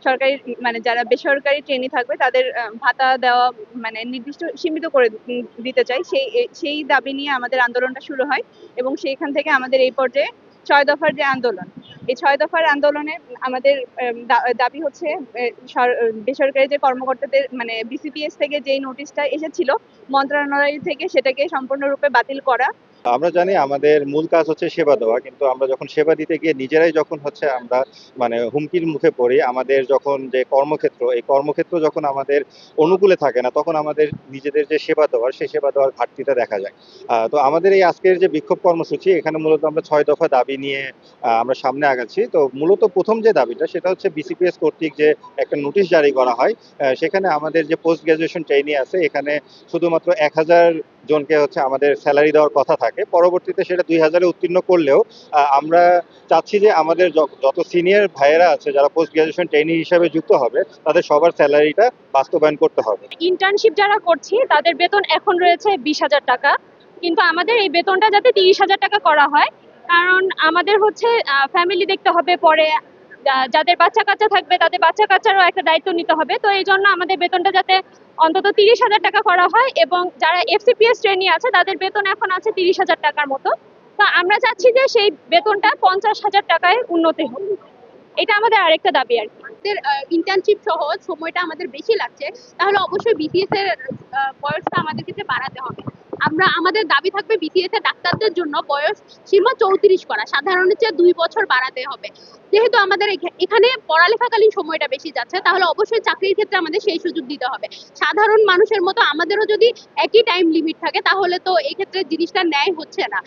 সরকারি মানে যারা বেসরকারি ট্রেনি থাকবে তাদের ভাতা দেওয়া মানে নির্দিষ্ট সীমিত করে দিতে চাই। সেই দাবি নিয়ে আমাদের আন্দোলনটা শুরু হয় এবং সেইখান থেকে আমাদের এই পর্যায়ে ৬ দফার যে আন্দোলন, এই ৬ দফার আন্দোলনে আমাদের দাবি হচ্ছে বেসরকারি যে কর্মকর্তাদের মানে বিসিপিএস থেকে যেই নোটিশটা এসেছিল মন্ত্রণালয় থেকে সেটাকে সম্পূর্ণরূপে বাতিল করা। আমরা জানি আমাদের মূল কাজ হচ্ছে সেবা দেওয়া, কিন্তু আমরা যখন সেবা দিতে গিয়ে নিজেরাই যখন হচ্ছে আমরা মানে হুমকির মুখে পড়ি, আমাদের যখন যে কর্মক্ষেত্র, এই কর্মক্ষেত্র যখন আমাদের অনুকূলে থাকে না, তখন আমাদের নিজেদের যে সেবা দেওয়ার, সেই সেবা দেওয়ার ঘাটতিটা দেখা যায়। তো আমাদের এই আজকের যে বিক্ষোভ কর্মসূচি, এখানে মূলত আমরা ৬ দফা দাবি নিয়ে আমরা সামনে আগাচ্ছি। তো মূলত প্রথম যে দাবিটা সেটা হচ্ছে বিসিপিএস কর্তৃক যে একটা নোটিশ জারি করা হয়, সেখানে আমাদের যে পোস্ট গ্রাজুয়েশন ট্রেইনি আছে, এখানে শুধুমাত্র ১,০০০ জনকে হচ্ছে আমাদের স্যালারি দেওয়ার কথা থাকে। পরবর্তীতে সেটা ২,০০০-এ উত্তীর্ণ করলেও আমরা চাচ্ছি যে আমাদের যত সিনিয়র ভাইয়েরা আছে যারা পোস্ট গ্রাজুয়েশন ট্রেইনি হিসাবে যুক্ত হবে, তাদের সবার স্যালারিটা বাস্তবায়ন করতে হবে। ইন্টার্নশিপ যারা করছি তাদের বেতন এখন রয়েছে ২০,০০০ টাকা, কিন্তু আমাদের এই বেতনটা যাতে ৩০,০০০ টাকা করা হয়, কারণ আমাদের হচ্ছে ফ্যামিলি দেখতে হবে পরে, যাদের বাচ্চা কাচ্চা থাকবে তাদের বাচ্চা কাচ্চারও একটা দায়িত্ব নিতে হবে। তো এই জন্য আমাদের বেতনটা যাতে অন্তত ৩০,০০০ টাকা করা হয়, এবং যারা এফসিপিএস ট্রেনি আছে তাদের বেতন এখন আছে ৩০,০০০ টাকার মতো। তো আমরা চাচ্ছি যে সেই বেতনটা ৫০,০০০ টাকায় উন্নতি হোক। এটা আমাদের আরেকটা দাবি আর কি। ইন্টার্নশিপ সহ সময়টা আমাদের বেশি লাগছে, তাহলে অবশ্যই বিসিএস এর বয়সটা আমাদের ক্ষেত্রে বাড়াতে হবে। আমাদের দাবি থাকবে বিসিএস এর ডাক্তারদের জন্য বয়স সীমা ৩৪ করা, সাধারণের চেয়ে ২ বছর বাড়াতে হবে। যেহেতু আমাদের এখানে পড়ালেখাকালীন সময়টা বেশি যাচ্ছে, তাহলে অবশ্যই চাকরির ক্ষেত্রে আমাদের সেই সুযোগ দিতে হবে। সাধারণ মানুষের মতো আমাদেরও যদি একই টাইম লিমিট থাকে, তাহলে তো এই ক্ষেত্রে জিনিসটা ন্যায় হচ্ছে না।